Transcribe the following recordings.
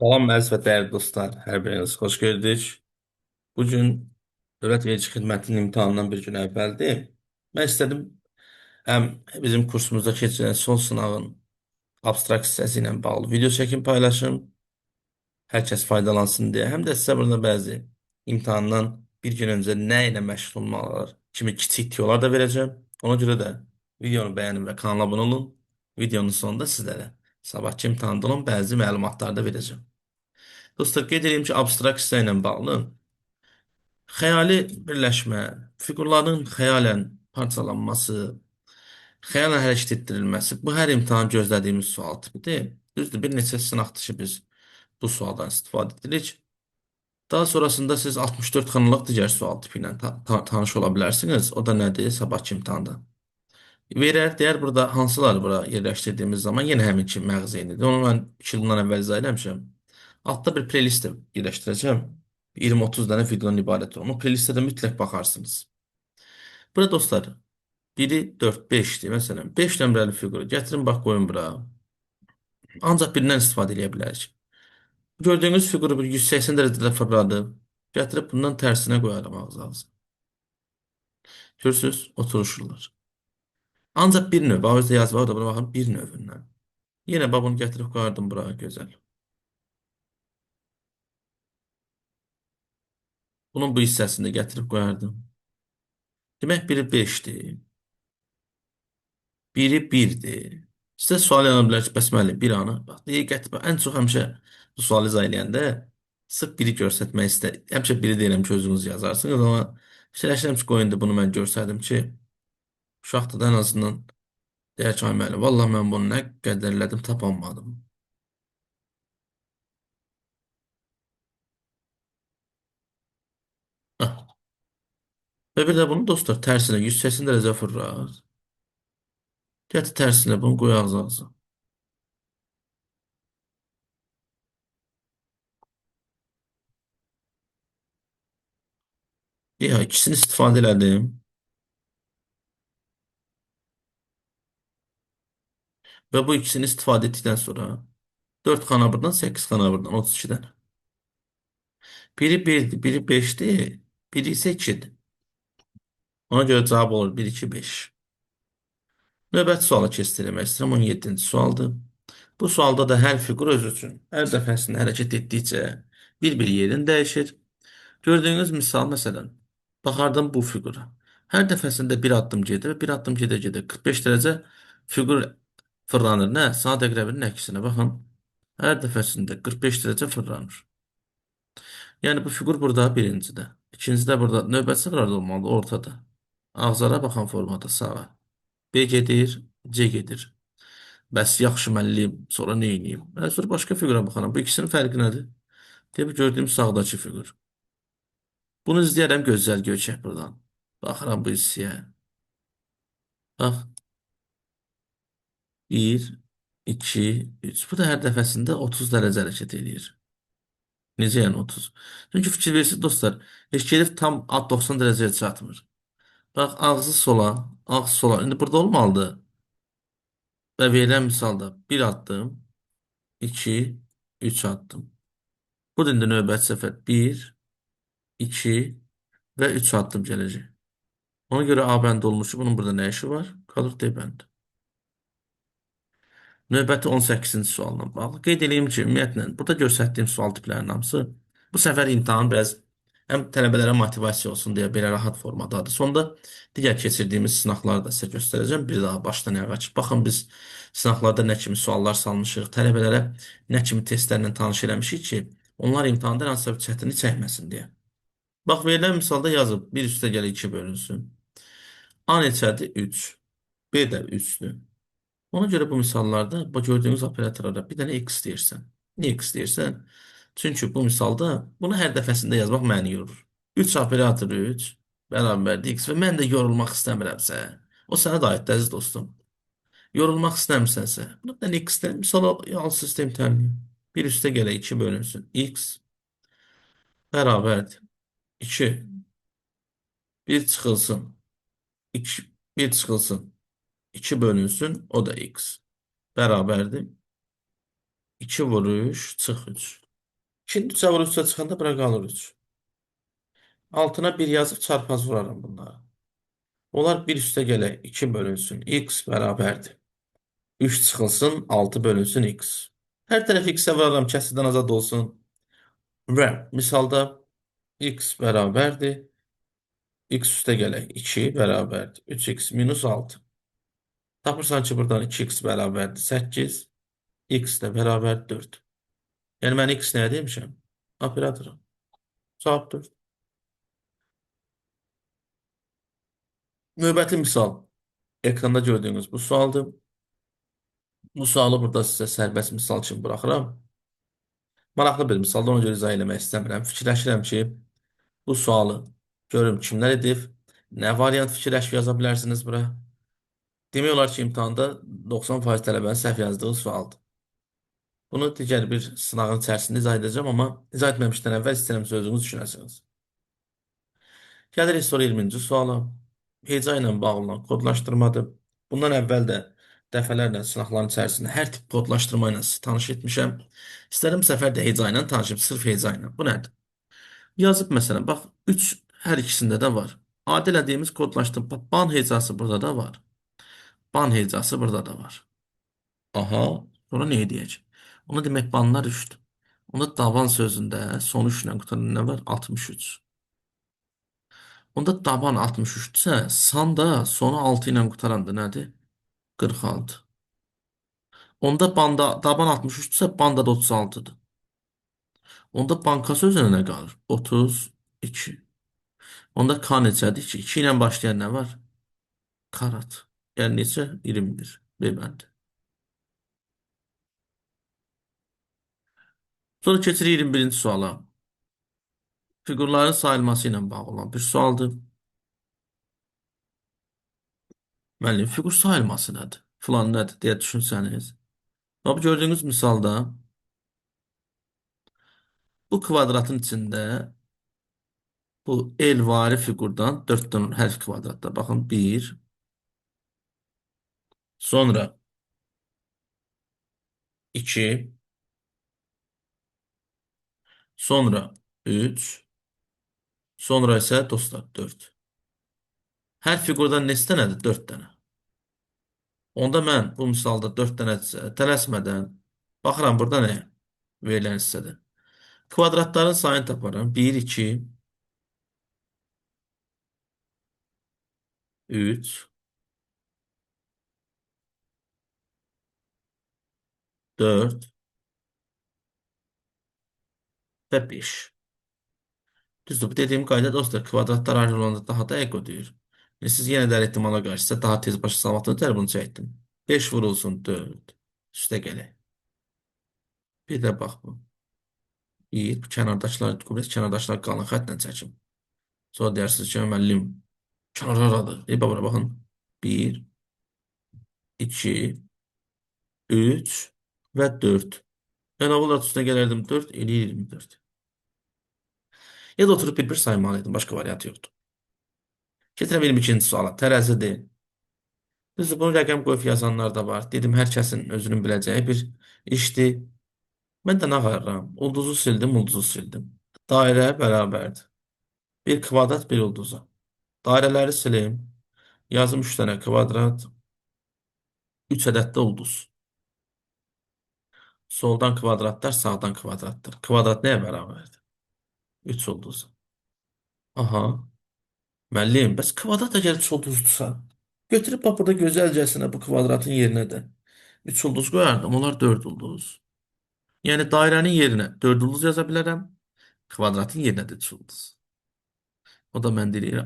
Salam əziz və dəyərli dostlar, hər biriniz xoş gördük. Bu gün Dövlət Vergi Xidmətinin imtahanından bir gün əvvəldir. Mən istədim həm bizim kursumuzda keçirilən son sınavın abstrakt hissəsi ilə bağlı video çəkim paylaşım, hər kəs faydalansın deyə, həm də sizə burada bəzi imtahandan bir gün öncə nə ilə məşğul olmalılar kimi kiçik tiyolar da verəcəm. Ona görə də videonu bəyənin və kanala abunə olun. Videonun sonunda sizlərə sabahki imtahanda olan bəzi məlumatlar da verəcəm. Dostlar, qeyd edeyim ki, abstrakt hissə ilə bağlı xəyali birləşmə, fiqurların xəyalən parçalanması, xəyalən hərəkət etdirilməsi bu hər imtahan gözlədiyimiz sual tipidir. Düzdür, bir neçə sınaqdır ki, biz bu sualdan istifadə edirik. Daha sonrasında siz 64 xanalıq digər sual tipi ilə tanış ola bilərsiniz. O da nədir? Sabahki imtahanda. Verər, deyər burada hansıları bura yerləşdirdiyimiz zaman yenə həmin ki məğz eynidir. Onu mən 2 il bundan əvvəl izah eləmişəm. Altda bir playlist yerləşdirəcəm. 20-30 dənə videodan ibarət olan. O playlistə də mütləq baxarsınız. Burada dostlar, biri 4, 5'dir. Məsələn, 5 nömrəli fiquru gətirin, bax, qoyun bura. Ancaq birindən istifadə edə bilərik. Gördüyünüz fiquru bir 180 dərəcədə fırladı. Gətirib bundan tərsinə qoyarım ağzı. Görürsünüz, oturuşurlar. Ancaq bir növ, bax, özdə yazı var, da buna baxın, bir növündən. Yenə bax, bunu gətirib qoyardım bura, gözəl. Bunun bu hissəsini də gətirib qoyardım. Demək, biri 5'dir. Biri 1'dir. Sizə sual yana bilər ki, bəs müəllim, bir anı. Bax, diqqət, ən çox həmişə bu sualı izah eləyəndə sırf biri göstərmək istər. Həmişə biri deyirəm ki, özünüz yazarsınız, amma fikirləşirəm ki, qoyun da bunu mən görsədim ki, uşaqda da ən azından deyər ki, ay müəllim, valla mən bunu nə qədər elədim, tapanmadım. Hah. Və bir də bunu dostlar tərsinə 180 dərəcə fırlar. Gətir tərsinə bunu qoy ağzı. Ya ikisini istifadə elədim. Və bu ikisini istifadə etdikdən sonra 4 xana buradan, 8 xana buradan, 32'dən. Biri 1'dir, biri 5'dir, biri ise 2'dir. Ona görə cavab olur 1, 2, 5. Növbəti suala keçdirmək istəyirəm. 17-ci sualdır. Bu sualda da hər fiqur öz üçün hər dəfəsində hərəkət etdikcə bir-bir yerini dəyişir. Gördüyünüz misal, məsələn, baxardım bu fiqura. Hər dəfəsində bir addım gedir və bir addım gedə-gedə 45 dərəcə fiqur fırlanır. Nə? Saat əqrəbinin əksinə. Baxın, hər dəfəsində 45 dərəcə fırlanır. Yəni bu fiqur burada birincidə. İkincidə burada növbəti sıralarda olmalı, ortada. Ağızlara baxan formada sağa. B gedir, C gedir. Bəs yaxşı müəllim, sonra nə edeyim? Mən sonra başqa fiqura baxaram. Bu ikisinin fərqi nədir? Deyib gördüyüm sağdakı fiqur. Bunu izləyərəm gözəl göçək buradan. Baxıram bu hissəyə. Bax, 1, 2, 3. Bu da hər dəfəsində 30 dərəcə hərəkət edir. Necə yəni 30? Çünki fikir versiniz dostlar, heç gedib tam 90 dərəcəyə çatmır. Bax, ağzı sola, ağzı sola. İndi burada olmalıdır. Və verilən misalda bir addım, 2, 3 addım. Bu dildə növbəti səfər 1, 2 və 3 addım gələcək. Ona görə A bəndi olmuşu. Bunun burada nə işi var? Qalır D bəndi. Növbəti 18-ci sualla bağlı. Qeyd edeyim ki, ümumiyyətlə, burada göstərdiyim sual tiplərinin hamısı bu səfər imtahan biraz həm tələbələrə motivasiya olsun deyə belə rahat formadadır. Sonda digər keçirdiyimiz sınaqları da sizə göstərəcəm. Bir daha başdan ayağa ki, baxın biz sınaqlarda nə kimi suallar salmışıq, tələbələrə nə kimi testlərlə tanış eləmişik ki, onlar imtahanda hansısa bir çətinlik çəkməsin deyə. Bax, verilən misalda yazıb 1 üstə gələ 2 bölünsün. A neçədir? 3. B də 3'dür. Ona görə bu misallarda bu gördüyünüz operatorlara bir dənə x deyirsən. Niyə x deyirsən? Çünki bu misalda bunu hər dəfəsində yazmaq məni yorur. 3 operatoru 3 bərabərdir x və mən də yorulmaq istəmirəmsə, o sənə də aiddir əziz dostum. Yorulmaq istəmirsənsə, bunu bir dənə x-dən misala hansı sistem təmin. 1 üstə gələ 2 bölünsün. X bərabərdir. 2. 1 çıxılsın. 2, 1 çıxılsın. 2 bölünsün. O da x. Bərabərdir. 2 vuruş çıx 3. İkinci 3'e vurub 3'e çıxanda bura qalır 3. Altına bir yazıb çarpaz vuraram bunları. Onlar bir üstə gələ 2 bölünsün. X bərabərdir. 3 çıxılsın 6 bölünsün x. Hər tərəf x-ə vuraram kəsrdən azad olsun. Və misalda x bərabərdir. X üstə gələk 2 bərabərdir. 3x minus 6. Tapırsan ki, buradan 2x bərabərdir 8. X də bərabər 4. Yəni mən x nəyə demişəm? Operatoram. Cavab 4. Növbəti misal. Ekranda gördüyünüz bu sualdır. Bu sualı burada sizə sərbəst misal üçün buraxıram. Maraqlı bir misalda ona görə izah eləmək istəmirəm. Fikirləşirəm ki, bu sualı görüm kimlər edib, nə variant fikirləşib yaza bilərsiniz bura. Demək olar ki, imtahanda 90% tələbənin səhv yazdığı sualdır. Bunu digər bir sınağın içərisində izah edəcəm, amma izah etməmişdən əvvəl istəyirəm sözünüzü düşünəsiniz. Gəlirik sonra 20-ci suala. Heca ilə bağlı kodlaşdırmadır. Bundan əvvəl də dəfələrlə sınaqların içərisində hər tip kodlaşdırma ilə sizi tanış etmişəm. İstərəm bu səfər də heca ilə tanışım, sırf heca ilə. Bu nədir? Yazıb məsələn, bax 3 hər ikisində də var. Adi elədiyimiz kodlaşdırma, bax, ban hecası burada da var. Ban hecası burada da var. Aha, sonra nə edəcək? Ona demək banlar 3'dür. Onda daban sözündə son 3 ilə qutaran nə var? 63. Onda daban 63-dürsə, san da sonu 6 ilə qutarandır nədir? 46. Onda banda daban 63-dürsə, banda da 36-dır. Onda banka sözünə nə qalır? 32. Onda K neçədir ki? 2 ilə başlayan nə var? Karat. Yəni neçə? 21. Beləndi. Sonra keçirik 21-ci suala. Fiqurların sayılması ilə bağlı olan bir sualdır. Müəllim, fiqur sayılması nədir? Filan nədir deyə düşünsəniz. Bax, gördüyünüz misalda bu kvadratın içində bu elvari fiqurdan 4 dənə hər kvadratda. Baxın, 1, sonra 2, sonra 3, sonra isə dostlar 4. Hər fiqurdan neçə dənədir? 4 dənə. Onda mən bu misalda 4 dənə tələsmədən baxıram burada nə? Verilən hissədə. Kvadratların sayını taparım. 1, 2, 3, 4 və 5. Düzdür, bu dediyim qayda dostlar, kvadratlar ayrı olanda daha dəqiq ödəyir. Siz yenə də hər ehtimala qarşı daha tez başa salmaqdan ötəri bunu çəkdim. 5 vurulsun 4. Üstə gələk. Bir də bax bu. 1, bu kənardakılar, kənardakılar qalın xətlə çəkim. Sonra deyirsiniz ki, müəllim, kənar aradır. Bura baxın. 1, 2, 3 və 4. Yəni, bunlar üstünə gələrdim 4, eləyir 24. Ya da oturup bir saymalıydım. Başka variantı yoktu. Getirelim ikinci suala. Tərəzidir. Düzdür, bunu rəqəm qoyub yazanlar da var. Dedim, hər kəsin özünün biləcəyi bir işdir. Mən də nə ağarıram? Ulduzu sildim, ulduzu sildim. Dairə bərabərdir. Bir kvadrat, bir ulduza. Dairələri silim. Yazım 3 dənə kvadrat. 3 ədəd də ulduz. Soldan kvadratlar, sağdan kvadratlar. Kvadrat nəyə bərabərdir? 3 ulduz. Aha. Müəllim, bəs kvadrat əgər üç ulduzdursa, götürüb bax burada gözəlcəsinə bu kvadratın yerinə də 3 ulduz qoyardım, onlar 4 ulduz. Yəni dairənin yerinə 4 ulduz yaza bilərəm, kvadratın yerinə də 3 ulduz. O da mən deyirəm,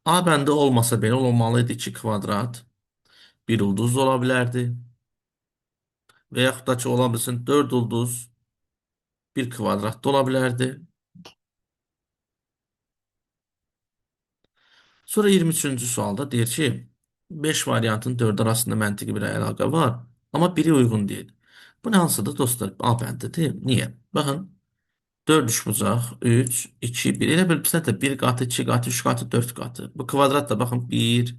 A bəndə olmasa belə olmalıydı 2 kvadrat, 1 ulduz da ola bilərdi. Və yaxud da ki, ola bilsin 4 ulduz, 1 kvadrat da ola bilərdi. Sonra 23-cü sualda deyir ki, 5 variantın 4 arasında məntiqi bir əlaqə var, amma biri uyğun deyil. Bu nə hansıdır dostlar? A bəndidir. Niyə? Baxın, 4 üçbucaq, 3, 2, 1. Elə bil bizdə də 1 qatı, 2 qatı, 3 qatı, 4 qatı. Bu kvadrat da baxın 1,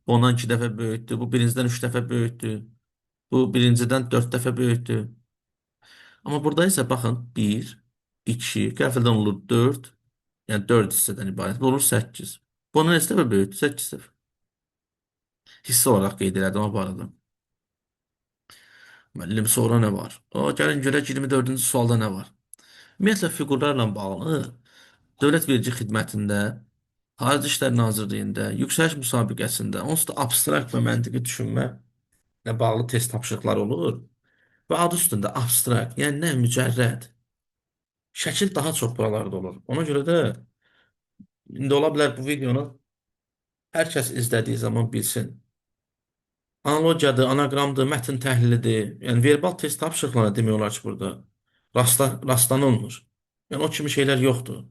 ondan 2 dəfə böyükdür. Bu birincidən 3 dəfə böyükdür. Bu birincidən 4 dəfə böyükdür. Amma burada isə baxın, bir, 2, qəfildən olur 4, yəni 4 hissədən ibarət. Bu olur 8. Bunu neçə dəfə böyütdü? 8 dəfə. Hissə olaraq qeyd elədim o barədə. Müəllim sonra nə var? Gəlin görək 24-cü sualda nə var? Ümumiyyətlə fiqurlarla bağlı Dövlət Vergi Xidmətində, Xarici İşlər Nazirliyində, yüksəliş müsabiqəsində onsuz da abstrakt və məntiqi düşünmə ilə bağlı test tapşırıqları olur. Və adı üstündə abstrakt, yəni nə mücərrəd. Şəkil daha çox buralarda olur. Ona görə də indi ola bilər bu videonu hər kəs izlədiyi zaman bilsin. Analogiyadır, anaqramdır, mətn təhlilidir. Yəni verbal test tapşırıqlarına demək olar ki, burada rastlanılmır. Yəni o kimi şeylər yoxdur.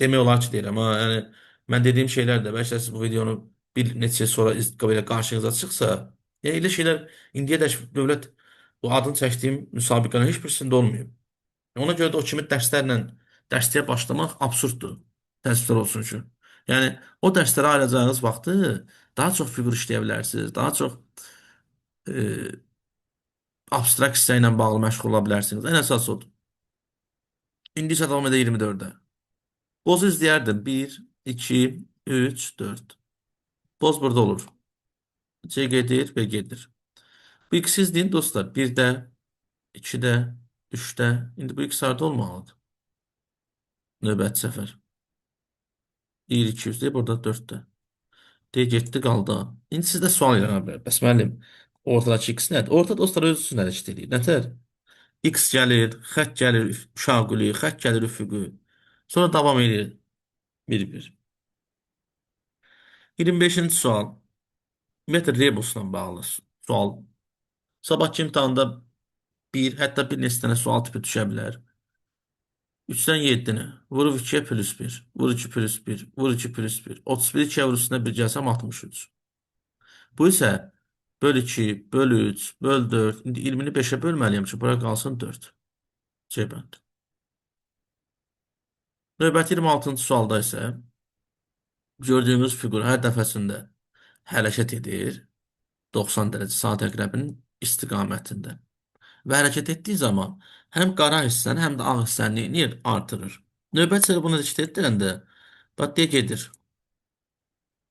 Demək olar ki, deyirəm. Ha, yəni mən dediyim şeylər də bəlkə siz bu videonu bir neçə il sonra belə qarşınıza çıxsa, yəni elə şeylər indiyədək dövlət bu adını çəkdiyim müsabiqələrin heç birisində olmayıb. Ona görə də o kimi dərsliyə başlamaq absurddur. Təəssüflər olsun ki. Yəni o dərslərə ayıracağınız vaxtı daha çox fiqur işləyə bilərsiniz, daha çox e, abstrakt hissə ilə bağlı məşğul ola bilərsiniz. Ən əsası odur. İndi isə davam edə 24-də. Bozu izləyərdim. 1, 2, 3, 4. Boz burada olur. C gedir və gedir. Bu ikisi izləyin dostlar. 1-də, 2-də, 3-də. İndi bu ikisi harda olmalıdır? Növbəti səfər. 1, 200 deyib burada 4-də. D getdi qaldı. İndi sizdə sual yaranır bilər. Bəs müəllim, ortadakı x nədir? Orta dostlar öz üçün hərəkət edir. Nətər? X gəlir, xətt gəlir şaquli, xətt gəlir üfüqü. Sonra davam edir. 1-1. 25-ci sual. Ümumiyyətlə rebusla bağlı sual. Sabahki imtahanda bir, hətta bir neçə dənə sual tipi düşə bilər. 3-dən 7-ni vurub 2-yə plus 1, vur 2 plus 1, vur 2 plus 1. 31 2-yə vur üstünə 1 gəlsəm 63. Bu isə böl 2, böl 3, böl 4. İndi 20-ni 5-ə bölməliyəm ki, bura qalsın 4. C bənd. Növbəti 26-cı sualda isə gördüyünüz fiqur hər dəfəsində hərəkət edir 90 dərəcə saat əqrəbinin istiqamətində. Və hərəkət etdiyi zaman həm qara hissəni, həm də ağ hissəni neyir? Artırır. Növbət səbəbi bunu işlət edəndə bax deyə gedir.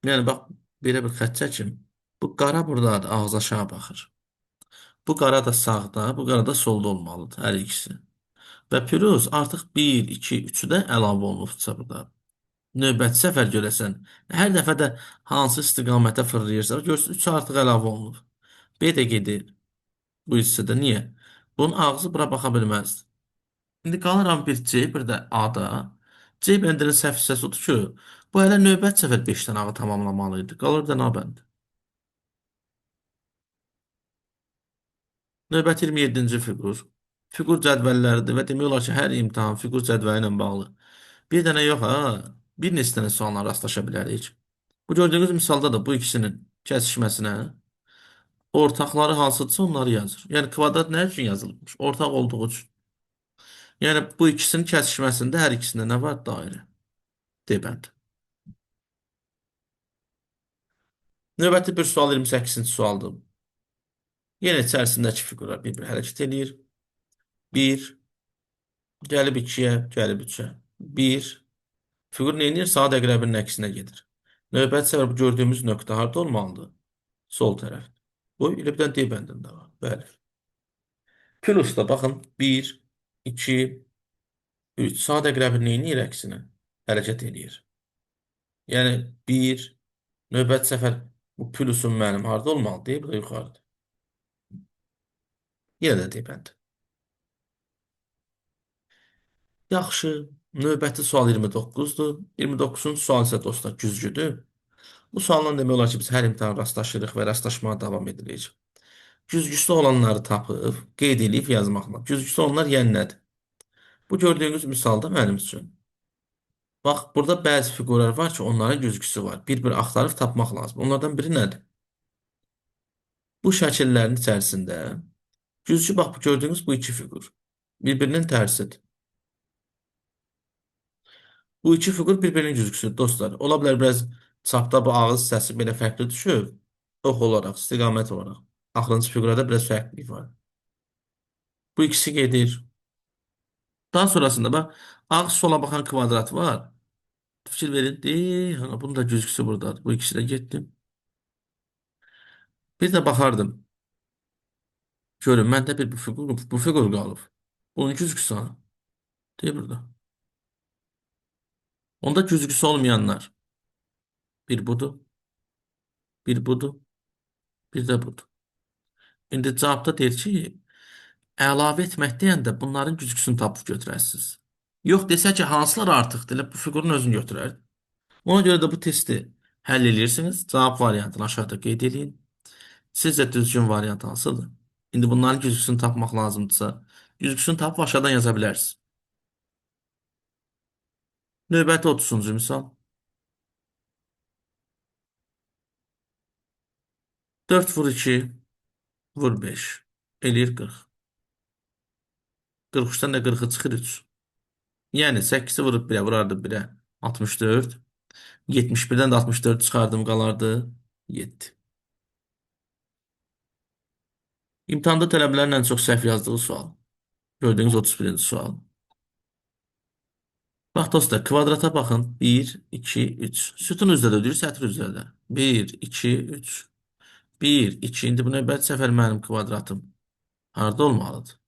Yəni bax belə bir xətt çəkim. Bu qara buradadır, ağız aşağı baxır. Bu qara da sağda, bu qara da solda olmalıdır hər ikisi. Və pürüz artıq 1, 2, 3-ü də əlavə olunubsa burada. Növbəti səfər görəsən, hər dəfə də hansı istiqamətə fırlayırsa, görürsün 3 artıq əlavə olunub. B də gedir bu hissədə. Niyə? Bunun ağzı bura baxa bilməzdir. İndi qalıram bir C, bir də A-da. C bəndinin səhv hissəsi odur ki, bu hələ növbət səfər 5 dənə ağı tamamlamalı idi. Qalır bir dənə A bəndi. Növbət 27-ci fiqur. Fiqur cədvəlləridir və demək olar ki, hər imtahan fiqur cədvəli ilə bağlı. Bir dənə yox ha, bir neçə dənə sualla rastlaşa bilərik. Bu gördüyünüz misalda da bu ikisinin kəsişməsinə ortaqları hansıdırsa onları yazır. Yəni kvadrat nə üçün yazılmış? Ortaq olduğu üçün. Yəni bu ikisinin kəsişməsində hər ikisində nə var? Dairə. D bənd. Növbəti bir sual 28-ci sualdır. Yenə içərisindəki fiqurlar bir-bir hərəkət edir. 1, gəlib 2-yə, gəlib 3-ə. 1, fiqur neynir? Saat əqrəbinin əksinə gedir. Növbəti səfər bu gördüyümüz nöqtə harda olmalıdır? Sol tərəf. Bu elə bir dənə D bəndində var. Bəli. Plusda baxın 1, 2, 3. Saat əqrəbi neynir əksinə? Hərəkət edir. Yəni 1, növbəti səfər bu plusun mənim harda olmalıdır? Bu da yuxarıda. Yenə də D bəndi. Yaxşı. Növbəti sual 29-dur. 29-cu sual isə dostlar güzgüdür. Bu sualdan demək olar ki, biz hər imtahan rastlaşırıq və rastlaşmağa davam edirik. Güzgüsü olanları tapıb, qeyd edib yazmaqla. Güzgüsü olanlar yəni nədir? Bu gördüyünüz misalda mənim üçün. Bax, burada bəzi fiqurlar var ki, onların güzgüsü var. Bir-bir axtarıb tapmaq lazım. Onlardan biri nədir? Bu şəkillərin içərisində güzgü, bax, bu gördüyünüz bu iki fiqur. Bir-birinin tərsidir. Bu iki fiqur bir-birinin güzgüsüdür, dostlar. Ola bilər biraz çapda bu ağız səsi belə fərqli düşür. Ox olaraq, istiqamət olaraq. Axırıncı fiqurada biraz fərqlilik var. Bu ikisi gedir. Daha sonrasında bak, ağ sola bakan kvadrat var. Fikir verin. Ha, bunun da güzgüsü burada. Bu ikisine gittim. Bir de bakardım. Görün, məndə bir bu figur qalıb. Bunun güzgüsü ha. Deyir burada. Onda güzgüsü olmayanlar. Bir budur, bir budur, bir de budur. İndi cavabda deyir ki, əlavə etmək deyəndə bunların güzgüsünü tapıb götürəsiniz. Yox desə ki, hansılar artıqdır, elə bu fiqurun özünü götürər. Ona görə də bu testi həll edirsiniz. Cavab variantını aşağıda qeyd edin. Sizcə düzgün variant hansıdır? İndi bunların güzgüsünü tapmaq lazımdırsa, güzgüsünü tapıb aşağıdan yaza bilərsiniz. Növbəti 30-cu misal. 4 vur 2 vur 5 eləyir 40. 43-dən də 40-ı çıxır 3. Yəni 8-i vurub 1-ə vurardı 1-ə 64. 71-dən də 64 çıxardım qalardı 7. İmtahanda tələbələrin ən çox səhv yazdığı sual. Gördüyünüz 31-ci sual. Bax dostlar, kvadrata baxın. 1, 2, 3. Sütun üzrə də deyir, sətr üzrə də. 1, 2, 3. 1, 2. İndi bu növbəti səfər mənim kvadratım harda olmalıdır?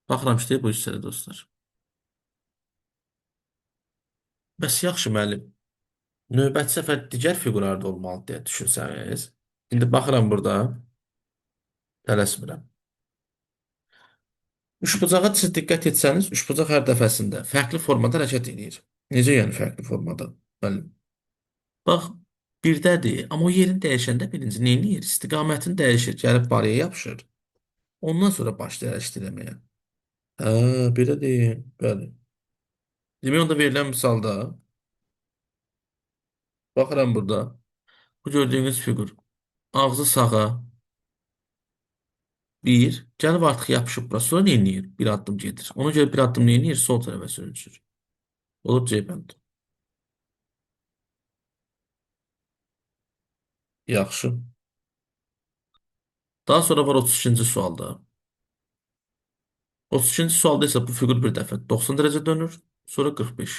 Baxıram işte bu hissədə dostlar. Bəs yaxşı müəllim. Növbəti səfər digər fiqur harda olmalı deyə düşünsəniz. İndi baxıram burada. Tələsmirəm. Üçbucağa siz diqqət etsəniz, üçbucaq hər dəfəsində fərqli formada hərəkət edir. Necə yəni fərqli formada? Müəllim. Bax, birdədir, amma o yerini dəyişəndə birinci neyniyir? İstiqamətini dəyişir, gəlib barəyə yapışır. Ondan sonra başlayır hərəkət eləməyə. Hə, belə deyim. Bəli. Demək onda verilən misalda baxıram burada. Bu gördüyünüz fiqur. Ağzı sağa bir, gəlib artıq yapışıb bura. Sonra neyniyir? Bir addım gedir. Ona görə bir addım neyniyir? Sol tərəfə sürünsür. Olur C bənd. Yaxşı. Daha sonra var 32-ci sualda. 32-ci sualda isə bu fiqur bir dəfə 90 dərəcə dönür, sonra 45.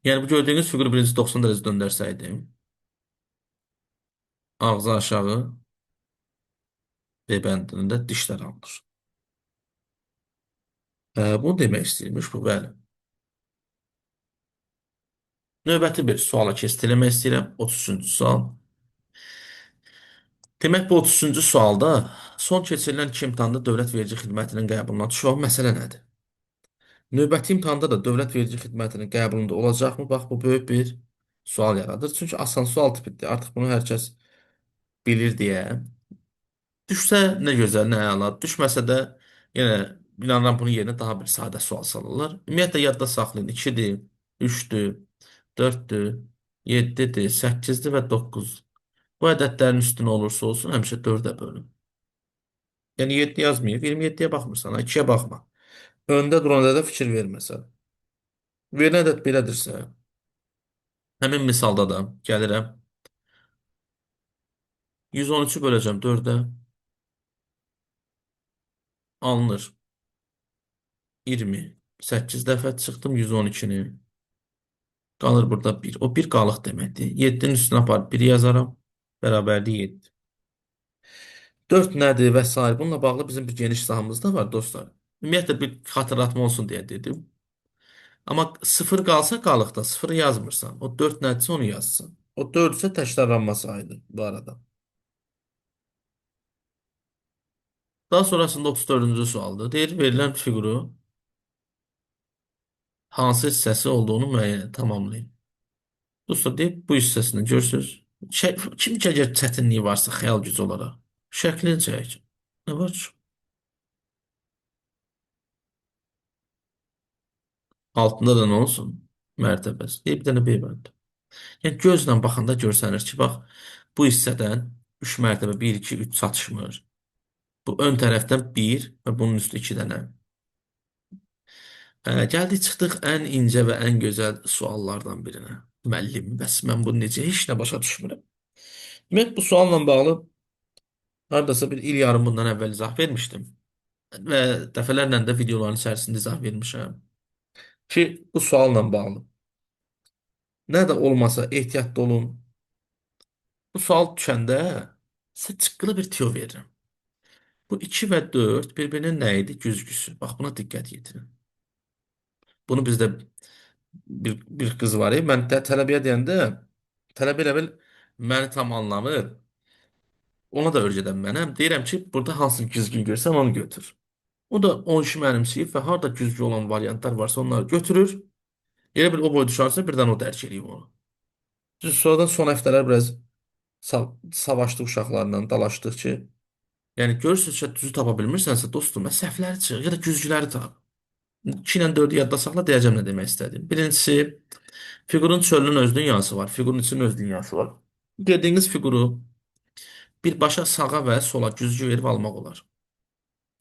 Yəni bu gördüyünüz fiquru birinci 90 dərəcə döndərsəydim, ağzı aşağı B bəndində dişlər alınır. Bunu demək istəyirmiş bu, bəli. Növbəti bir suala keçid eləmək istəyirəm. 33-cü sual. Demək bu 33-cü sualda son keçirilən iki imtahanda dövlət vergi xidmətinin qəbuluna düşən məsələ nədir? Növbəti imtahanda da dövlət vergi xidmətinin qəbulunda olacaqmı? Bax, bu böyük bir sual yaradır. Çünki asan sual tipidir. Artıq bunu hər kəs bilir deyə. Düşsə nə gözəl, nə əla. Düşməsə də yenə inanıram bunun yerinə daha bir sadə sual salırlar. Ümumiyyətlə yadda saxlayın. 2-dir, 3-dür, 4-dür, 7-dir, 8-dir və 9. Bu ədədlərin üstünə olursa olsun həmişə 4-ə bölün. Yəni 7 yazmayıb, 27-yə baxmırsan, 2-yə baxma. Öndə duran ədədə fikir verməsən. Verilən ədəd belədirsə, həmin misalda da gəlirəm. 113-ü böləcəm 4-ə, alınır 20. 8 dəfə çıxdım 112-ni. Qalır burada 1. O bir qalıq deməkdir. 7-nin üstünə aparıb 1 yazaram. Bərabərlik 7. 4 nədir və s. Bununla bağlı bizim bir geniş sahamız da var dostlar. Ümumiyyətlə bir xatırlatma olsun deyə dedim. Amma 0 qalsa qalıqda 0 yazmırsan. O 4 nədirsə onu yazsın. O 4 isə təkrarlanma sayıdır bu arada. Daha sonrasında 34-cü sualdır. Deyir verilən fiquru hansı hissəsi olduğunu tamamlayın. Dostlar deyib bu hissəsini görürsünüz. Kim ki əgər çətinliyi varsa xəyal gücü olaraq şəklini çək. Nə var ki? Altında da nə olsun? Mərtəbəsi. Deyib bir dənə B bənd. Yəni gözlə baxanda görsənir ki, bax bu hissədən 3 mərtəbə 1, 2, 3 çatışmır. Bu ön tərəfdən 1 və bunun üstü 2 dənə. Gəldik çıxdıq ən incə və ən gözəl suallardan birinə. Müəllim, bəs mən bunu necə heç nə başa düşmürəm. Demək, bu sualla bağlı hardasa bir il yarım bundan əvvəl izah vermişdim. Və dəfələrlə də videoların içərisində izah vermişəm ki, bu sualla bağlı nə də olmasa ehtiyatlı olun. Bu sual düşəndə sizə çıqqılı bir tüyo verirəm. Bu 2 və 4 bir-birinin nə idi? Güzgüsü. Bax, buna diqqət yetirin. Bunu bizdə bir qız var. Mən tələbəyə deyəndə tələbə elə bil məni tam anlamır. Ona da öyrədən mənəm. Deyirəm ki, burada hansı güzgün görsən onu götür. O da o işi mənimsəyib və harda güzgü olan variantlar varsa onları götürür. Elə bil o boy düşərsə birdən o dərk eləyib onu. Düz sonradan son həftələr biraz savaşdıq uşaqlarla, dalaşdıq ki, yəni görürsünüz ki, düzü tapa bilmirsənsə dostum, səhvləri çıx ya da güzgüləri tap. 2 ilə 4-ü yadda saxla, deyəcəm nə demək istədim. Birincisi, fiqurun çölünün öz dünyası var, fiqurun içinin öz dünyası var. Dediyiniz fiquru birbaşa sağa və sola güzgü verib almaq olar.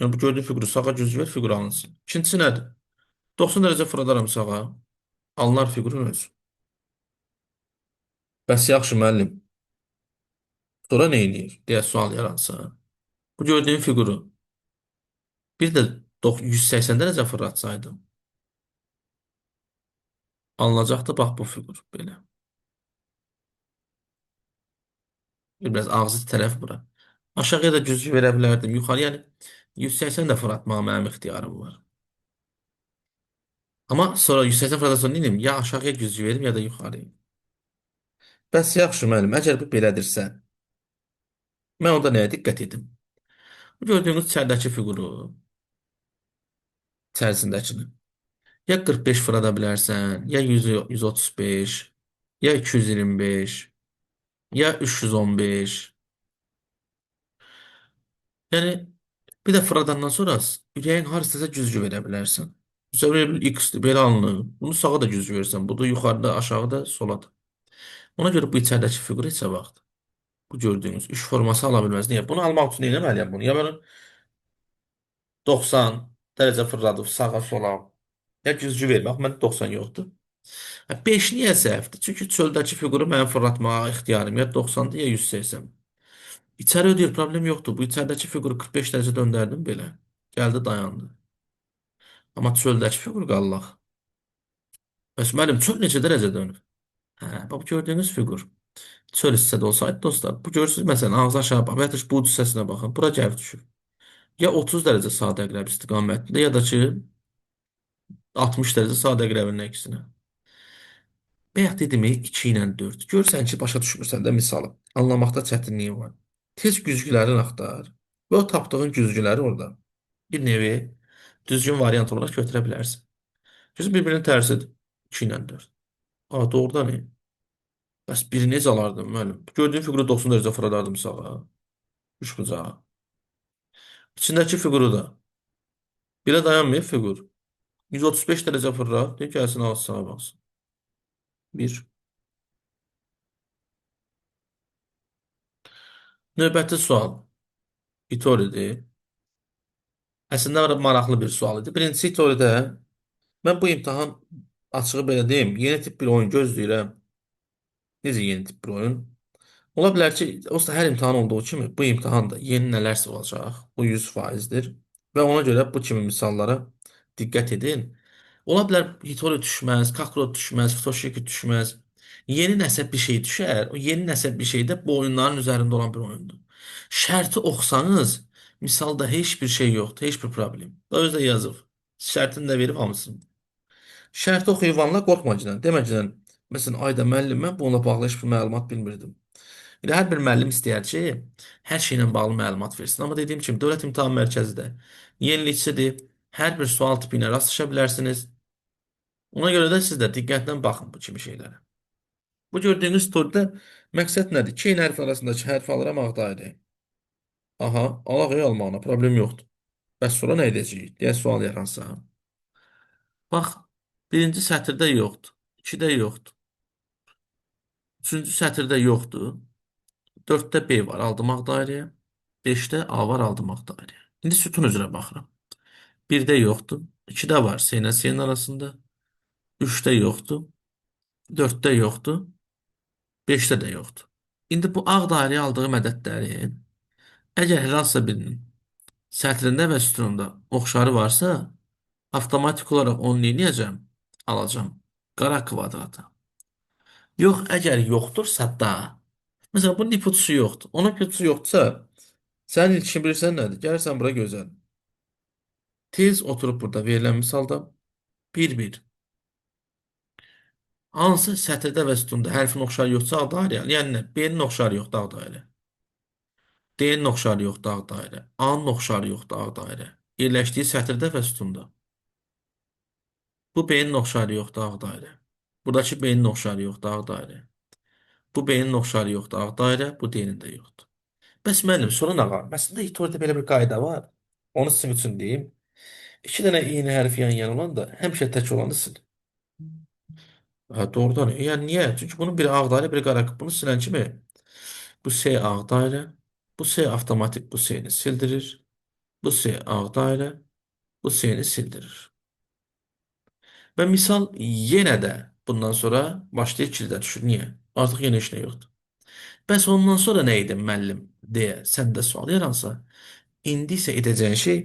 Yəni bu gördüyün fiquru sağa güzgü ver, fiqur alınsın. İkincisi nədir? 90 dərəcə fırladaram sağa, alınar fiqurun özü. Bəs yaxşı müəllim, sonra nə eləyir deyə sual yaransa. Bu gördüyün fiquru bir də 180 dərəcə fırlatsaydım, alınacaqdı bax bu fiqur belə. Biraz ağzı tərəf bura. Aşağıya da güzgü verə bilərdim. Yuxarı, yəni 180 də fırlatmağa mənim ixtiyarım var. Amma sonra 180 fırlatdan sonra neyim? Ya aşağıya güzgü verim ya da yuxarı. Bəs yaxşı müəllim, əgər bu belədirsə, mən onda nəyə diqqət edim? Bu gördüyünüz içəridəki fiquru, içərisindəkini. Ya 45 fırlada bilərsən, ya 100, 135, ya 225, ya 315. Yəni bir də fırladandan sonra ürəyin harasısa güzgü verə bilərsən. Məsələn, X-dir, belə alınır. Bunu sağa da güzgü verirsən. Bu da yuxarıda, aşağıda, sola da. Ona görə bu içəridəki fiqur heç vaxt bu gördüyünüz üç forması ala bilməz. Niyə? Bunu almaq üçün nə etməliyəm bunu? Ya mən 90 dərəcə fırladıb sağa sola. Ya güzgü ver. Bax, məndə 90 yoxdur. 5 niyə səhvdir? Çünki çöldəki fiquru mənim fırlatmağa ixtiyarım ya 90-dır ya 180. İçəri ödəyir, problem yoxdur. Bu içəridəki fiquru 45 dərəcə döndərdim belə. Gəldi dayandı. Amma çöldəki fiqur qallaq. Bəs müəllim, çöl neçə dərəcə dönür? Hə, bax bu gördüyünüz fiqur. Çöl hissədə olsaydı dostlar, bu görürsünüz məsələn ağzı aşağı bax, və ya da bu hissəsinə baxın. Bura gəlib düşür. Ya 30 dərəcə sadə əqrəb istiqamətində, ya da ki 60 dərəcə sadə əqrəbin əksinə. Bayaq dedim 2 ilə 4. Görürsən ki, başa düşmürsən də misalı. Anlamaqda çətinliyi var. Tez güzgülərini axtar və o tapdığın güzgüləri orada bir nevi düzgün variant olaraq götürə bilərsən. Çünki bir-birinin tərsidir. 2 ilə 4. Aa, doğrudan iyi. Bəs biri necə alardım müəllim? Gördüyüm fiquru 90 dərəcə fırladardım sağa. Üç bucağa. İçindəki fiquru da. Belə dayanmayıb fiqur. 135 dərəcə fırlat. Deyir gəlsin ağzı sağa baxsın. Bir. Növbəti sual. İtoridir. Əslində maraqlı bir sual idi. Birincisi İtoridə mən bu imtahan açığı belə deyim. Yeni tip bir oyun gözləyirəm. Necə yeni tip bir oyun? Ola bilər ki, onsuz da hər imtahan olduğu kimi bu imtahan da yeni nələrsə olacaq. Bu 100%-dir. Və ona görə bu kimi misallara diqqət edin. Ola bilər Hitori düşməz, Kakarot düşməz, Futoshiki düşməz. Yeni nəsə bir şey düşər. O yeni nəsə bir şey də bu oyunların üzərində olan bir oyundur. Şərti oxusanız, misalda heç bir şey yoxdur, heç bir problem. Özdə yazıb. Şərtini də verib hamısını. Şərti oxuyuvanla qorxmacadan. Deməcidən, məsələn, ayda müəllim, mən bununla bağlı heç bir məlumat bilmirdim. Bir hər bir müəllim istəyər ki, hər şeylə bağlı məlumat versin. Amma dediyim kimi, Dövlət İmtahan Mərkəzi də yenilikçidir. Hər bir sual tipi ilə rastlaşa bilərsiniz. Ona görə də siz də diqqətlə baxın bu kimi şeylərə. Bu gördüyünüz storydə məqsəd nədir? İki eyni hərf arasındakı hərf alıram ağ dairə. Aha, alaq almağına problem yoxdur. Bəs sonra nə edəcəyik? Deyə sual yaransa. Bax, birinci sətirdə yoxdur. İkidə yoxdur. Üçüncü sətirdə yoxdur. 4-də B var, aldım ağ dairəyə. 5-də A var, aldım ağ dairəyə. İndi sütun üzrə baxıram. 1-də yoxdur. 2-də var, S ilə S-nin arasında. 3-də yoxdur. 4-də yoxdur. 5-də də yoxdur. İndi bu ağ dairəyə aldığı mədədlərin əgər hər hansısa birinin sətrində və sütununda oxşarı varsa, avtomatik olaraq onu neyləyəcəm? Alacam. Qara kvadrata. Yox, əgər yoxdursa da, məsələn, bunun ipucusu yoxdur. Onun ipucusu yoxdursa, sənin ilkin bilirsən nədir? Gəlirsən bura gözəl. Tez oturub burada verilən misalda bir-bir. Hansı sətirdə və sütunda hərfin oxşarı yoxdursa, ağ dairə. Yəni nə? B-nin oxşarı yoxdur, ağ dairə. D-nin oxşarı yoxdur, ağ dairə. A-nın oxşarı yoxdur, ağ dairə. Yerləşdiyi sətirdə və sütunda. Bu B-nin oxşarı yoxdur, ağ dairə. Buradakı B-nin oxşarı yoxdur, ağ dairə. Bu B-nin oxşarı yoxdur, ağ dairə. Bu D-nin də yoxdur. Bəs müəllim, sonra nə var? Əslində teoriyada belə bir qayda var. Onu sizin üçün deyim. İki dənə eyni hərf yan-yana olanda həmişə tək olanı sil. Ha, doğrudan. Yəni niyə? Çünki bunun biri ağ dairə, biri qara. Bunu silən kimi bu S ağ dairə, bu S avtomatik bu S-ni sildirir. Bu S ağ dairə, bu S-ni sildirir. Və misal yenə də bundan sonra başlayır kildə düşür. Niyə? Artıq yenə heç nə yoxdur. Bəs ondan sonra nə idi müəllim deyə sən də sual yaransa, indi isə edəcəyin şey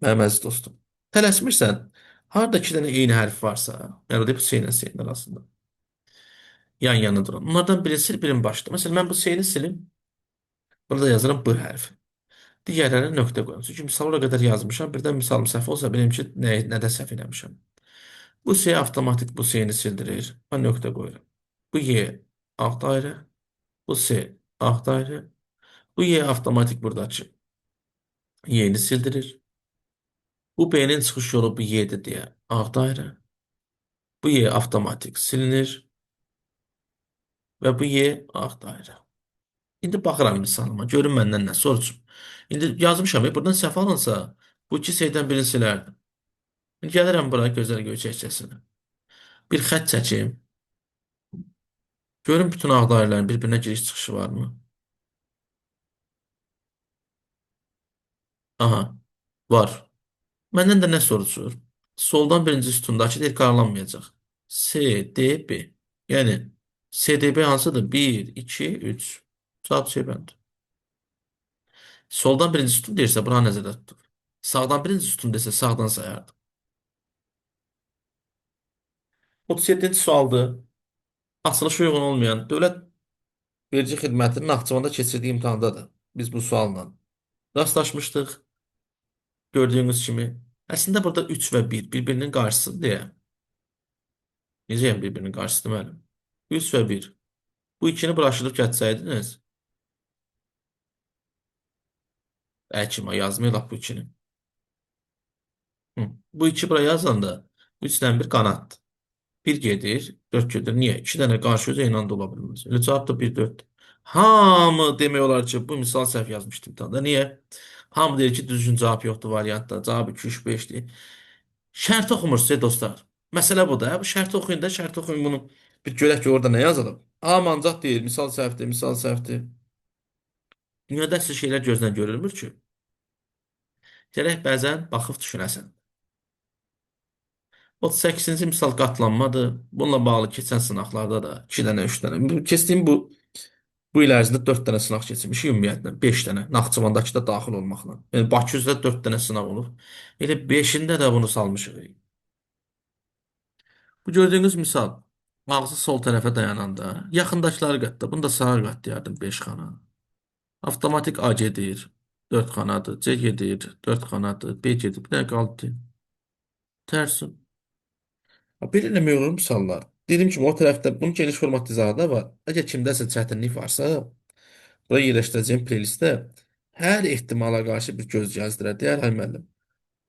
mənim əziz dostum. Tələsmirsən, harda iki dənə eyni hərf varsa, yəni deyib S ilə S-nin arasında yan-yana duran. Onlardan birini sil, birini başla. Məsələn, mən bu S-ni silim, burada yazıram B hərfi. Digərlərinə nöqtə qoyuram. Çünki misal o qədər yazmışam, birdən misalım səhv olsa bilim ki, nədə səhv eləmişəm. Bu S avtomatik bu S-ni sildirir. Ben nöqtə qoyuram. Bu Y ağ dairə. Bu S ağ dairə. Bu Y avtomatik buradakı Y-ni sildirir. Bu B'nin çıxış yolu bu Y'dir deyə ağ dairə. Bu Y avtomatik silinir. Və bu Y ağ dairə. İndi baxıram misalıma. Görün məndən nə soruşum. İndi yazmışam. Buradan səhv alınsa bu iki şeydən birini silərdim. İndi gəlirəm bura gözəl göyçəkçəsinə. Bir xətt çəkim. Görün bütün ağ dairələrin bir-birinə giriş çıxışı varmı? Aha, var. Məndən də nə soruşur? Soldan birinci sütundakı deyir qarlanmayacaq. S, D, B. Yəni S, D, B hansıdır? 1, 2, 3. Cavab C bənd. Soldan birinci sütun deyirsə buna nəzərdə tutulur. Sağdan birinci sütun desə sağdan sayardım. 37-ci sualdır. Açılış uyğun olmayan Dövlət Vergi Xidmətinin Naxçıvanda keçirdiyi imtahanda da biz bu sualla rastlaşmışdıq. Gördüyünüz kimi. Əslində burada 3 və 1 bir-birinin qarşısıdır deyə. Necə yəni bir-birinin qarşısıdır müəllim? 3 və 1. Bu ikini buraşdırıb gətsəydiniz, Əkima yazmayılaq bu ikini. Hı. Bu iki bura yazanda 3-dən 1 qanaddır. 1 gedir, 4 gedir. Niyə? 2 dənə qarşı özü eyni anda ola bilməz. Elə cavab da 1, 4. Hamı demək olar ki, bu misal səhv yazmışdım da. Niyə? Hamı deyir ki, düzgün cavab yoxdur variantda. Cavab 2, 3, 5-dir. Şərt oxumursunuz dostlar. Məsələ budur. Bu şərti oxuyun da, şərti oxuyun bunu. Bir görək ki, orada nə yazılıb. Amma ancaq deyir, misal səhvdir, misal səhvdir. Dünyada əsl şeylər gözdən görülmür ki. Gərək bəzən baxıb düşünəsən. 38-ci misal qatlanmadır. Bununla bağlı keçən sınaqlarda da 2 dənə, 3 dənə. Keçdiyim bu il ərzində 4 dənə sınaq keçirmişik ümumiyyətlə. 5 dənə. Naxçıvandakı da daxil olmaqla. Yəni Bakı üzrə 4 dənə sınaq olub. Elə 5-ində də bunu salmışıq. Bu gördüyünüz misal ağzı sol tərəfə dayananda yaxındakıları qatda. Bunu da sağa qatlayardım 5 xana. Avtomatik A gedir. 4 xanadır. C gedir. 4 xanadır. B gedir. Bir dənə qaldı. Tərsi. Belə eləmək olur misallar. Dediyim kimi o tərəfdə bunun geniş format izahı da var. Əgər kimdəsə çətinlik varsa, buraya yerləşdirəcəyim playlistdə hər ehtimala qarşı bir göz gəzdirər. Deyər, ay müəllim.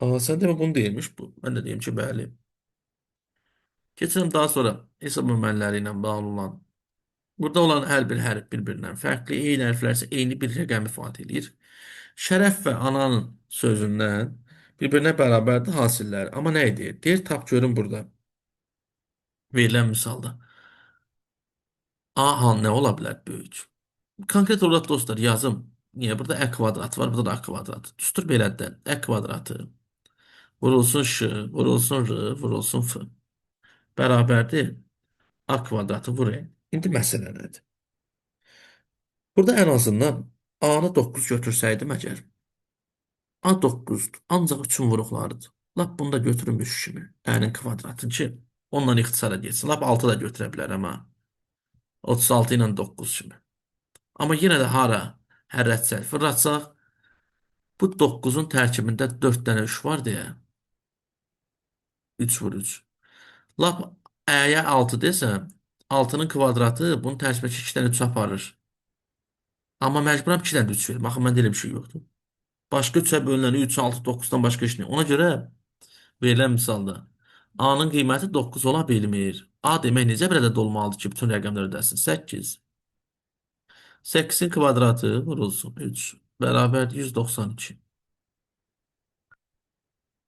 Aa, sən demə bunu deyilmiş bu. Mən də deyim ki, bəli. Keçirəm daha sonra hesab nömrələri ilə bağlı olan. Burada olan hər bir hərf bir-birindən fərqli. Eyni hərflər isə eyni bir rəqəm ifadə edir. Şərəf və ananın sözündən bir-birinə bərabərdir hasillər. Amma nə edir? Deyir, tap görün burada. Verilən misalda. A nə ola bilər böyük? Konkret olaraq dostlar yazım. Niyə? Burada ə kvadrat var, burada da a kvadrat. Düstur belədir. Ə kvadratı vurulsun ş, vurulsun r, vurulsun f. Bərabərdir a kvadratı vur n. İndi məsələ nədir? Burada en azından A-nı 9 götürsəydim əgər, A 9'dur. Ancaq üçün vuruqlarıdır. Lap bunu da götürmüş kimi. N'in kvadratı ki, ondan ixtisara geçsin. Lap 6 da götürə bilərəm ha. 36 ilə 9 kimi. Amma yenə də hara hərrətsək, fırlatsaq, bu 9'un tərkibində 4 dənə 3 var deyə 3 vur 3. Lap Əyə 6 desəm, 6'nın kvadratı bunun tərkibindəki 2 dənə 3 aparır. Amma məcburam 2 dənə 3 verim. Axı məndə elə bir şey yoxdur. Başqa 3'ə bölünəni 3, 6, 9'dan başqa heç nə. Ona görə verilən misalda A-nın qiyməti 9 ola bilmir. A demək necə bir ədəd olmalıdır ki, bütün rəqəmlər ödəsin? 8. 8'in kvadratı vurulsun 3 bərabər 192.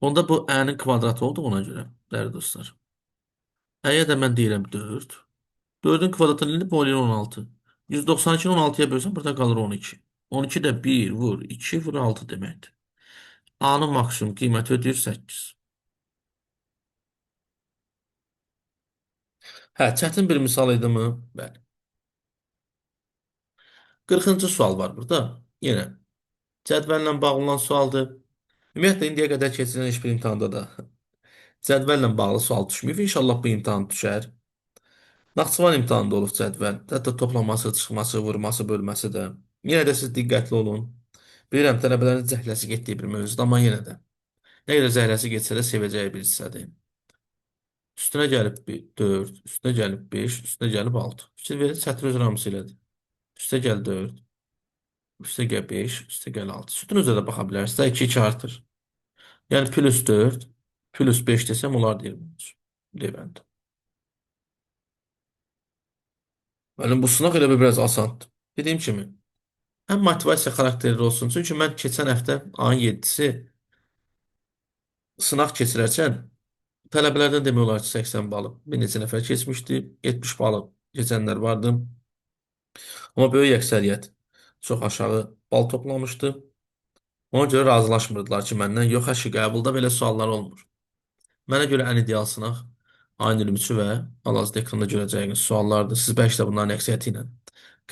Onda bu N'nin kvadratı olduğuna görə, dəyərli dostlar. Əyə də mən deyirəm 4. 4'ün kvadratını indi bölün 16. 192'ni 16'ya bölsəm burada qalır 12. 12 də 1 vur 2 vur 6 deməkdir. A'nın maksimum qiyməti ödəyir 8. Hə, çətin bir misal idi mi? Bəli. 40-cı sual var burada. Yenə cədvəllə bağlı olan sualdır. Ümumiyyətlə, indiyə qədər keçirilən heç bir imtahanda da cədvəllə bağlı sual düşməyib. İnşallah bu imtahan düşər. Naxçıvan imtahanında olub cədvəl. Hətta toplaması, çıxması, vurması, bölməsi də. Yenə də siz diqqətli olun. Bilirəm, tələbələrin zəhləsi getdiyi bir mövzudur, amma yenə də. Nə qədər zəhləsi getsə də sevəcəyi bir hissədir. Üstünə gəlib 4, üstünə gəlib 5, üstünə gəlib 6. Fikir verin, çətir öz hamısı elədir. Üstə gəl 4, üstə gəl 5, üstə gəl 6. Sütun üzrə də baxa bilərsiniz. 2 artır. Yəni plus 4, plus 5 desəm olar 23. Deməndə. Mənim bu sınaq elə bir biraz asandır. Dediyim kimi, həm motivasiya xarakterli olsun. Çünki mən keçən həftə ayın 7-si sınaq keçirərkən tələbələrdən demək olar ki, 80 balı. Bir neçə nəfər keçmişdi. 70 balı keçənlər vardı. Amma böyük əksəriyyət çox aşağı bal toplamışdı. Ona görə razılaşmırdılar ki, məndən yox, əşi qəbulda belə suallar olmur. Mənə görə ən ideal sınaq ayın 23-ü və hal-hazırda ekranda görəcəyiniz suallardır. Siz bəlkə də bunların əksəriyyəti ilə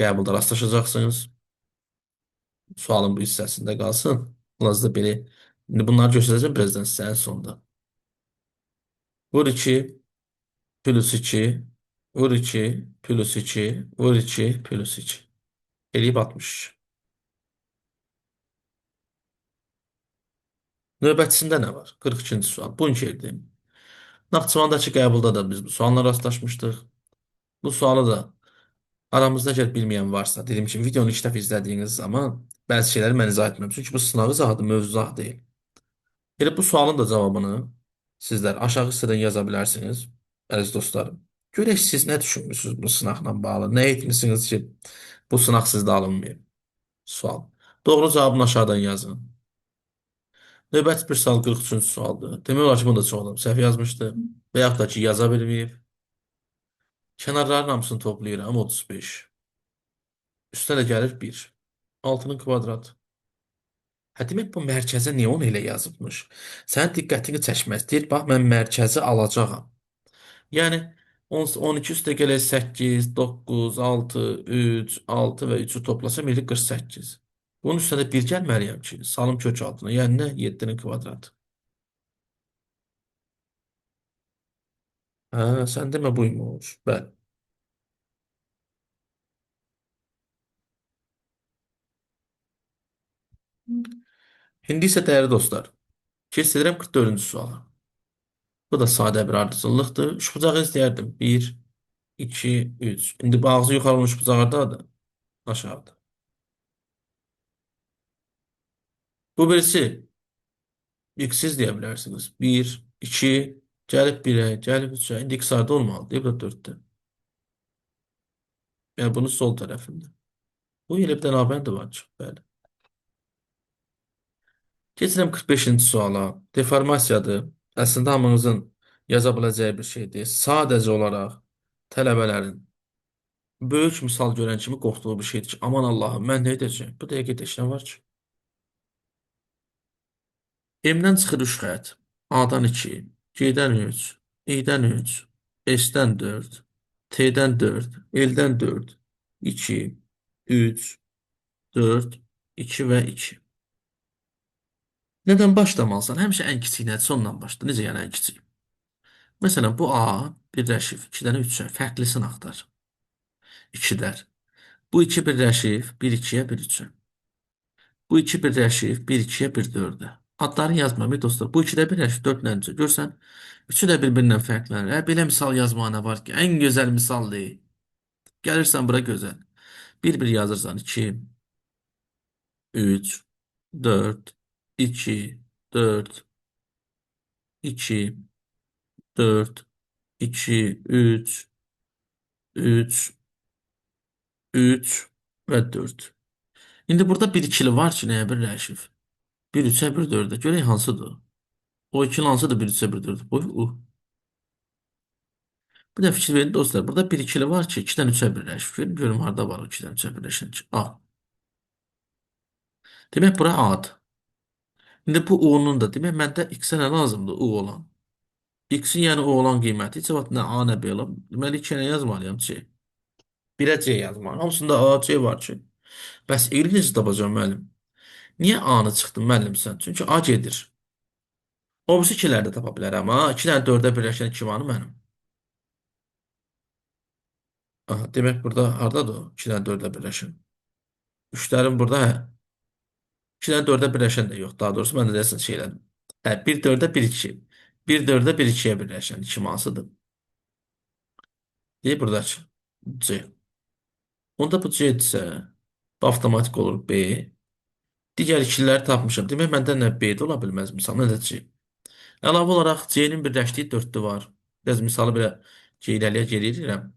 qəbulda rastlaşacaqsınız. Sualın bu hissəsində qalsın. Hal-hazırda belə. İndi bunları göstərəcəm birazdan sizə ən sonda. Vur 2, plus 2, vur 2, plus 2, vur 2, plus 2. Eləyib 60. Növbətisində nə var? 42-ci sual. Bunun idi. Naxçıvandakı qəbulda da biz bu sualla rastlaşmışdıq. Bu sualı da aramızda əgər bilməyən varsa, dediyim kimi videonu 2 dəfə izlədiyiniz zaman bəzi şeyləri mən izah etmirəm. Çünki bu sınağı zahatı mövzuat deyil. Elə bu sualın da cavabını sizlər aşağı hissədən yaza bilərsiniz, əziz dostlarım. Görək siz nə düşünmüsünüz bu sınaqla bağlı? Nə etmişsiniz ki, bu sınaq sizdə alınmayıb? Sual. Doğru cavabını aşağıdan yazın. Növbəti bir sual 43-cü sualdır. Demək olar ki, bunu da çoxalım. Səhv yazmışdı. Və yaxud da ki, yaza bilməyib. Kənarların hamısını toplayıram 35. Üstə də gəlir 1. 6'nın kvadratı. Hə, demək bu mərkəzə niyə onu elə yazıbmış? Sənin diqqətini çəkməz. Deyir, bax, mən mərkəzi alacağam. Yəni, 12 üstə gəlir 8, 9, 6, 3, 6 və 3'ü toplasam, eli 48. Bunun üstündə bir gəlməliyəm ki, salım kök altına. Yəni, nə? 7'nin kvadratı. Hə, sən demə buymuş. Bəli. İndi isə dəyərli dostlar, keçirirəm 44-cü suala. Bu da sadə bir ardıcıllıqdır. Üçbucağı istəyərdim. 1, 2, 3. İndi bu ağzı yuxarı olmuş bucaq hardadır? Aşağıda. Bu birisi x-siz deyə bilərsiniz. 1, 2, gəlib 1'ə, gəlib 3'ə. İndi x harda olmalı? Deyib də 4'də. Yəni bunun sol tərəfində. Bu elə bir dənə abən də var ki. Bəli. Keçirəm 45-ci suala. Deformasiyadır. Əslində hamınızın yaza biləcəyi bir şeydir. Sadəcə olaraq tələbələrin böyük misal görən kimi qorxduğu bir şeydir ki, aman Allahım, mən nə edəcəm? Bu dəqiqə heç nə var ki. M-dən çıxır 3 xətt. A-dan 2, G-dən 3, I-dən 3, S-dən 4, T-dən 4, L-dən 4, 2, 3. 4, 2 və 2. Nədən başlamalısan? Həmişə ən kiçik nədir, sondan başla. Necə yəni ən kiçik? Məsələn, bu A birləşib 2 dənə 3-ə. Fərqlisini axtar. 2-lər. Bu 2 birləşib 1 2-yə, 1 3-ə. Bu 2 birləşib 1 2-yə, 1 4-ə. Adları yazmam, dostlar. Bu 2 də birləşib 4 nəticə. Görsən, üçü də bir-birindən fərqlənir. Belə misal yazmağa nə var ki? Ən gözəl misal deyil. Gəlirsən bura gözəl. Bir-bir yazırsan 2, 3, 4, 2, 4, 2, 4, 2, 3, 3, 3 və 4. İndi burada bir ikili var ki, nəyə birləşib? Bir 3-ə, bir 4-ə. Görək hansıdır? O ikili hansıdır bir 3-ə, bir 4-ə? Bu. Bir də fikir verin dostlar. Burada bir ikili var ki, 2-dən 3-ə birləşib. Görüm harda var o 2-dən 3-ə birləşən ki. A. Demək bura A-dır. İndi bu U-nun da demək məndə X-ə nə lazımdır? U olan. X-in yəni U olan qiyməti heç vaxt nə A nə B ola. Deməli 2-yə nə yazmalıyam? C. 1-ə C yazmalıyam. Hamısında A, C var ki. Bəs Y necə tapacağım müəllim? Niyə A-nı çıxdın müəllim sən? Çünki A gedir. O birisi 2-ləri də tapa bilərəm. Ha, 2-dən 4-ə birləşən 2 var mənim. Aha, demək burada hardadır o? 2-dən 4-ə birləşən. 3-lərin burada hə. 2-dən 4-ə birləşən də yox. Daha doğrusu mən də deyəsən şey elədim. Hə, 1 4-ə 1 2. 1 4-ə 1 2-yə birləşən 2 hansıdır? Deyir buradakı C. Onda bu C-dirsə, bu avtomatik olur B. Digər ikililəri tapmışam. Demək məndə nə B-də ola bilməz misal, nə də C. Əlavə olaraq C-nin birləşdiyi 4-lü var. Biraz misalı belə C irəliyə geri edirəm.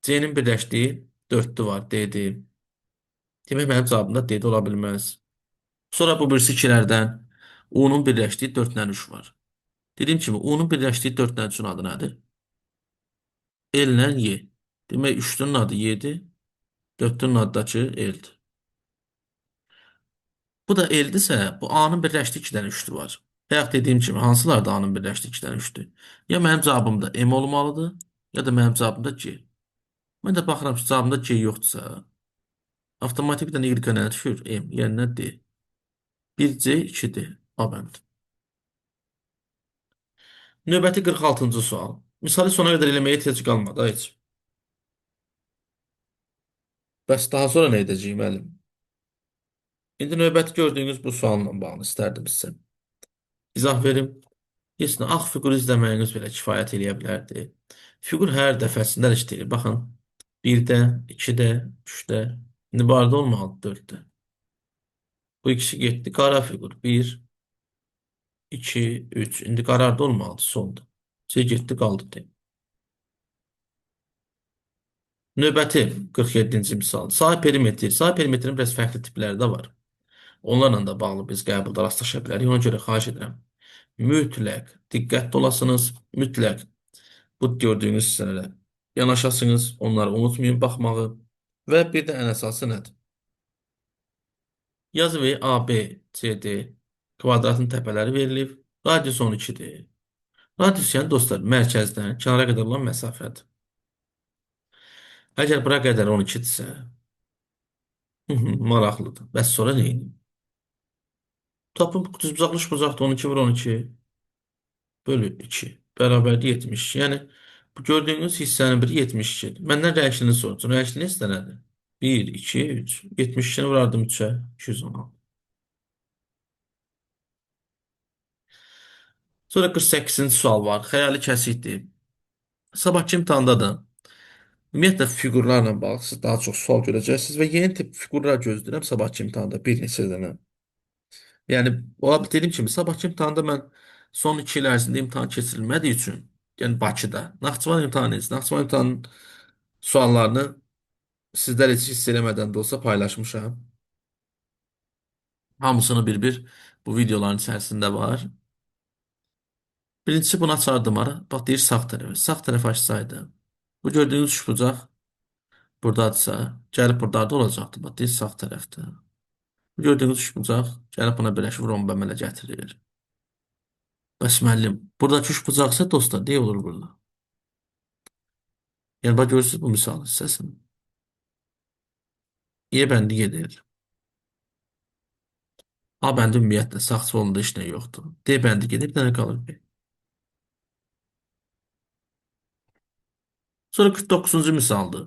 C-nin birləşdiyi 4-lü var, D-dir. Demək mənim cavabım da D-də ola bilməz. Sonra bu birisi ikilərdən U-nun birləşdiyi 4-lə 3 var. Dediyim kimi U-nun birləşdiyi 4-lə 3-ün adı nədir? L-lə Y. Demək 3-lünün adı Y-dir, 4-lünün adı da ki L-dir. Bu da L-dirsə, bu A-nın birləşdiyi 2 dənə 3-lü var. Bayaq dediyim kimi hansılar da A-nın birləşdiyi 2 dənə 3-dür? Ya mənim cavabımda M olmalıdır, ya da mənim cavabımda C. Mən də baxıram ki, cavabımda C yoxdursa, avtomatik bir dənə Y nə düşür? M, yəni nə D? 1C, 2D. A bənd. Növbəti 46-cı sual. Misali sona qədər eləməyə ehtiyac qalmadı, heç. Bəs daha sonra nə edəcəyik, müəllim? İndi növbəti gördüyünüz bu sualla bağlı istərdim sizə. İzah verim. Heç nə, ağ fiquru izləməyiniz belə kifayət eləyə bilərdi. Fiqur hər dəfəsində işləyir. Baxın, 1-də, 2-də, 3-də, indi barda olmalıdır 4-də. Bu ikisi getdi, qara fiqur. 1, 2, 3. İndi qararda olmalıdır, solda. Şey getdi, qaldı deyim. Növbəti 47-ci misal. Sahib perimetr. Sahib perimetrin biraz fərqli tipləri də var. Onlarla da bağlı biz qəbulda rastlaşa bilərik. Ona görə xahiş edirəm. Mütləq diqqətli olasınız. Mütləq bu gördüyünüz hissələrə yanaşasınız. Onları unutmayın baxmağı. Və bir də ən əsası nədir? Yazı və AB, CD kvadratın təpələri verilib. Radius 12-dir. Radius yəni dostlar mərkəzdən kənara qədər olan məsafədir. Əgər bura qədər 12-dirsə, maraqlıdır. Bəs sonra nə edin? Tapın düzbucaqlı bucaqda 12 vur 12 bölü 2 bərabərdir 70. Yəni bu gördüyünüz hissənin biri 72-dir. Məndən rəşlini sorsun. Rəşlini hissə nədir? 1, 2, 3. 72-ni vurardım 3-ə. 216. Sonra 48-ci sual var. Xəyali kəsikdir. Sabahki imtahanda da ümumiyyətlə fiqurlarla bağlı siz daha çox sual görəcəksiniz və yeni tip fiqurlar gözləyirəm sabahki imtahanda bir neçə dənə. Yəni o dediyim kimi sabahki imtahanda mən son 2 il ərzində imtahan keçirilmədiyi üçün, yəni Bakıda Naxçıvan imtahanı, Naxçıvan imtahanının suallarını sizlər heç hiss eləmədən də olsa paylaşmışam. Hamısını bir-bir bu videoların içərisində var. Birincisi bunu açardım ara. Bax deyir sağ tərəfə. Sağ tərəf açsaydı. Bu gördüyünüz üçbucaq buradadırsa, gəlib burada olacaqdı. Bax deyir sağ tərəfdə. Bu gördüyünüz üçbucaq gəlib buna birləşib romba əmələ gətirir. Bəs müəllim, buradakı üçbucaqsa dostlar, deyə olur burada. Yəni bax görürsünüz bu misal hissəsini. Y bəndi gedir. A bəndi ümumiyyətlə sağ solunda heç nə yoxdur. D bəndi gedib bir dənə qalır B. Sonra 49-cu misaldır.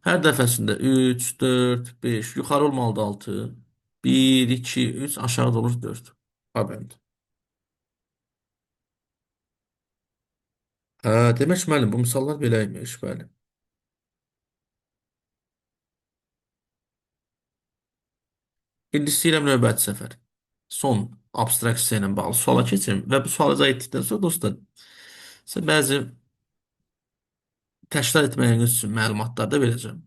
Hər dəfəsində 3, 4, 5, yuxarı olmalıdır 6. 1, 2, 3, aşağıda olur 4. A bəndi. Hə, demək müəllim, bu misallar belə imiş, bəli. İndi istəyirəm növbəti səfər. Son abstraksiya ilə bağlı suala keçirim və bu suala cavab etdikdən sonra dostlar, sizə bəzi təşkil etməyiniz üçün məlumatlar da verəcəm.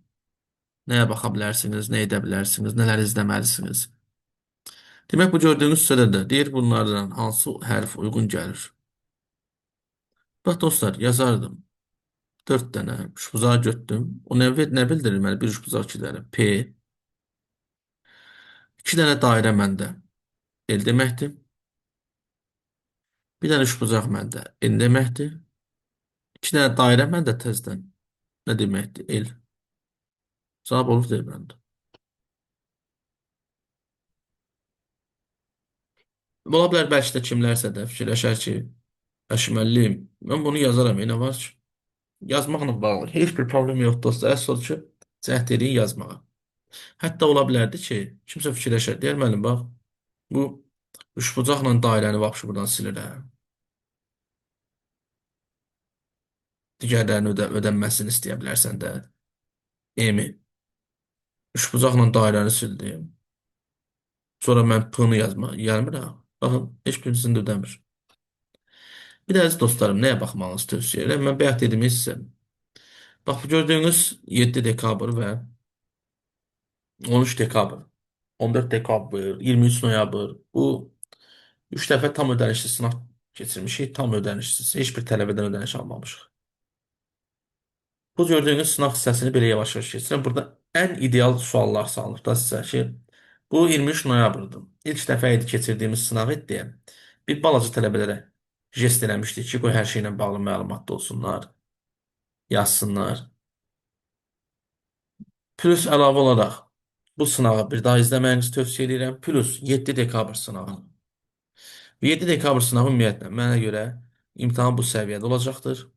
Nəyə baxa bilərsiniz, nə edə bilərsiniz, nələr izləməlisiniz. Demək, bu gördüyünüz sırada deyir bunlardan hansı hərf uyğun gəlir. Bax dostlar, yazardım. 4 dənə üçbucağı götürdüm. O nə bildirir mənə? Bir üçbucaq, iki dənə P. 2 dənə dairə məndə el deməkdir. Bir dənə üçbucaq məndə N deməkdir. 2 dənə dairə məndə təzədən nə deməkdir? El. Cavab olur deyil məndə. Ola bilər bəlkə də kimlərsə də fikirləşər ki, Əşi müəllim, mən bunu yazaram, nə var ki? Yazmaqla bağlı heç bir problem yoxdur dostlar. Əsas odur ki, cəhd edin yazmağa. Hətta ola bilərdi ki, kimsə fikirləşər, deyər müəllim, bax, bu üçbucaqla dairəni vapşı buradan silirəm. Digərlərinin ödənməsini istəyə bilərsən də. Emi, üçbucaqla dairəni sildim. Sonra mən P-nı yazma, gəlmirəm. Baxın, heç birisini də ödəmir. Bir də əziz dostlarım, nəyə baxmağınızı tövsiyə edirəm? Mən bayaq dedim sizə. Bax, bu gördüyünüz 7 dekabr və 13 dekabr, 14 dekabr, 23 noyabr. Bu 3 dəfə tam ödənişli sınaq keçirmişik. Tam ödənişsiz. Heç bir tələbədən ödəniş almamışıq. Bu gördüyünüz sınaq hissəsini belə yavaş-yavaş keçirəm. Burada ən ideal suallar salınır da sizə ki, bu 23 noyabrdır. İlk dəfə idi keçirdiyimiz sınaq idi deyə bir balaca tələbələrə jest eləmişdik ki, qoy hər şeylə bağlı məlumatlı olsunlar, yazsınlar. Plus əlavə olaraq bu sınağı bir daha izləməyinizi tövsiyə edirəm. Plus 7 dekabr sınağı. 7 dekabr sınağı ümumiyyətlə mənə görə imtahan bu səviyyədə olacaqdır.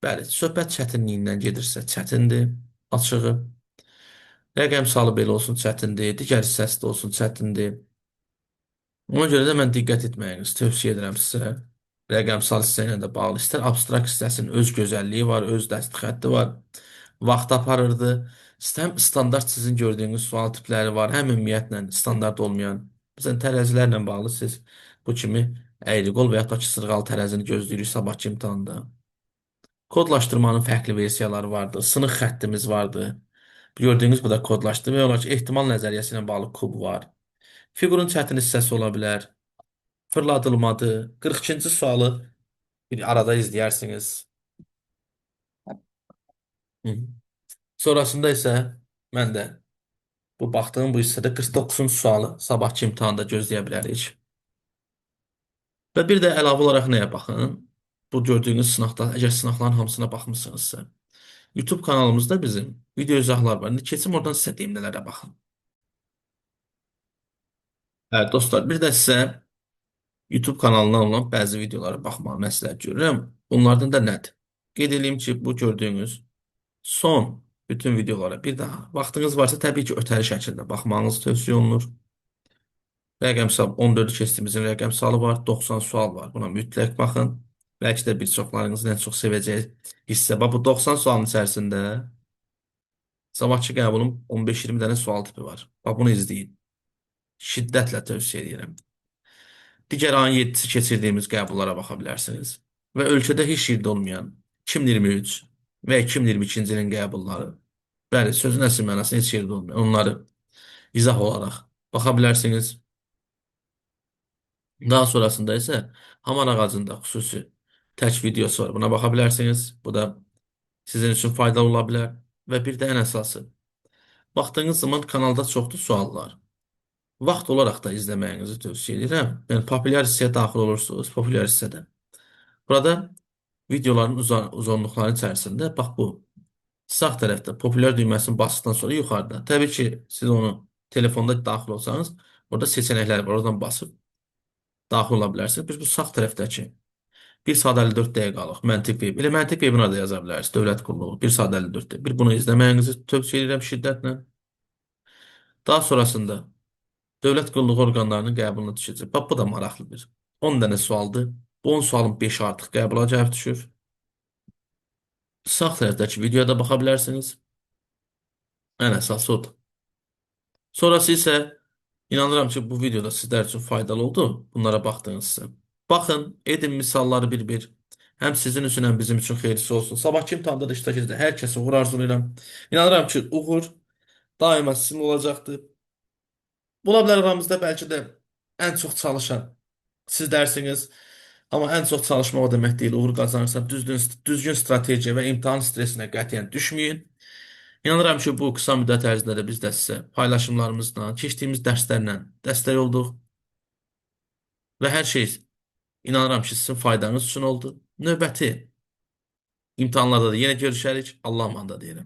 Bəli, söhbət çətinliyindən gedirsə çətindir, açığı. Rəqəm salı belə olsun çətindir, digər hissəsi də olsun çətindir. Ona görə də mən diqqət etməyinizi tövsiyə edirəm sizə. Rəqəmsal hissə ilə də bağlı. İstər abstrakt hissəsinin öz gözəlliyi var, öz dəst xətti var. Vaxt aparırdı. İstər standart sizin gördüyünüz sual tipləri var, həm ümumiyyətlə standart olmayan. Məsələn, tərəzilərlə bağlı siz bu kimi əyri qol və yaxud da ki, sırğalı tərəzini gözləyirik sabahki imtahanda. Kodlaşdırmanın fərqli versiyaları vardır. Sınıq xəttimiz vardır. Gördüyünüz bu da kodlaşdırma olar ki, ehtimal nəzəriyyəsi ilə bağlı kub var. Fiqurun çətin hissəsi ola bilər. Fırladılmadı. 42-ci sualı bir arada izləyərsiniz. Hı. Sonrasında isə mən də bu baxdığım bu hissədə 49-cu sualı sabahki imtahanda gözləyə bilərik. Və bir də əlavə olaraq nəyə baxın? Bu gördüyünüz sınaqda, əgər sınaqların hamısına baxmısınızsa, YouTube kanalımızda bizim video izahlar var. İndi keçim oradan sizə deyim nələrə baxın. Hə, dostlar, bir də sizə YouTube kanalından olan bəzi videolara baxmağı məsləhət görürəm. Onlardan da nədir? Qeyd edeyim ki, bu gördüyünüz son bütün videolara bir daha vaxtınız varsa təbii ki, ötəri şəkildə baxmağınızı tövsiyə olunur. Rəqəmsal 14 keçdiyimizin rəqəmsalı var, 90 sual var. Buna mütləq baxın. Bəlkə də bir çoxlarınızın ən çox sevəcəyi hissə. Bax, bu 90 sualın içərisində sabahçı qəbulun 15-20 dənə sual tipi var. Bax, bunu izləyin. Şiddətlə tövsiyə edirəm. Digər ayın 7-si keçirdiyimiz qəbullara baxa bilərsiniz. Və ölkədə heç yerdə olmayan 2023 və 2022-ci ilin qəbulları. Bəli, sözün əsl mənasında heç yerdə olmayan. Onları izah olaraq baxa bilərsiniz. Daha sonrasında isə hamar ağacında xüsusi tək videosu var. Buna baxa bilərsiniz. Bu da sizin üçün faydalı ola bilər. Və bir də ən əsası. Baxdığınız zaman kanalda çoxdur suallar. Vaxt olaraq da izləməyinizi tövsiyə edirəm. Yəni, populyar hissəyə daxil olursunuz, populyar hissədə. Burada videoların uzunluqları içərisində, bax bu, sağ tərəfdə populyar düyməsini basdıqdan sonra yuxarıda. Təbii ki, siz onu telefonda daxil olsanız, Orada seçenəklər var. Oradan basıb daxil ola bilərsiniz. Biz bu sağ tərəfdəki 1 saat 54 dəqiqəlıq məntiq web. Elə məntiq webinə də yaza bilərsiniz. Dövlət qulluğu 1 saat 54 dəqiqə. Bir bunu izləməyinizi tövsiyə edirəm şiddətlə. Daha sonrasında dövlət qulluğu orqanlarının qəbuluna düşəcək. Bax, bu da maraqlıdır. 10 dənə sualdır. Bu 10 sualın 5-i artıq qəbula cavab düşür. Sağ tərəfdəki videoya da baxa bilərsiniz. Ən əsası odur. Sonrası isə inanıram ki, bu videoda sizlər üçün faydalı oldu. Bunlara baxdığınızda. Baxın, edin misalları bir-bir. Həm sizin üçün, həm bizim üçün xeyirlisi olsun. Sabahki imtahanda da iştirak edəcək. Hər kəsə uğur arzulayıram. İnanıram ki, uğur daima sizin olacaqdır. Bula bilər aramızda bəlkə də ən çox çalışan siz dərsiniz. Amma ən çox çalışmaq o demək deyil. Uğur qazanırsa düzgün strategiya və imtahan stresinə qətiyyən düşməyin. İnanıram ki, bu qısa müddət ərzində də biz də sizə paylaşımlarımızla, keçdiyimiz dərslərlə dəstək olduq və hər şey inanıram ki, sizin faydanız üçün oldu. Növbəti imtahanlarda da yenə görüşərik. Allah'a emanet deyirəm.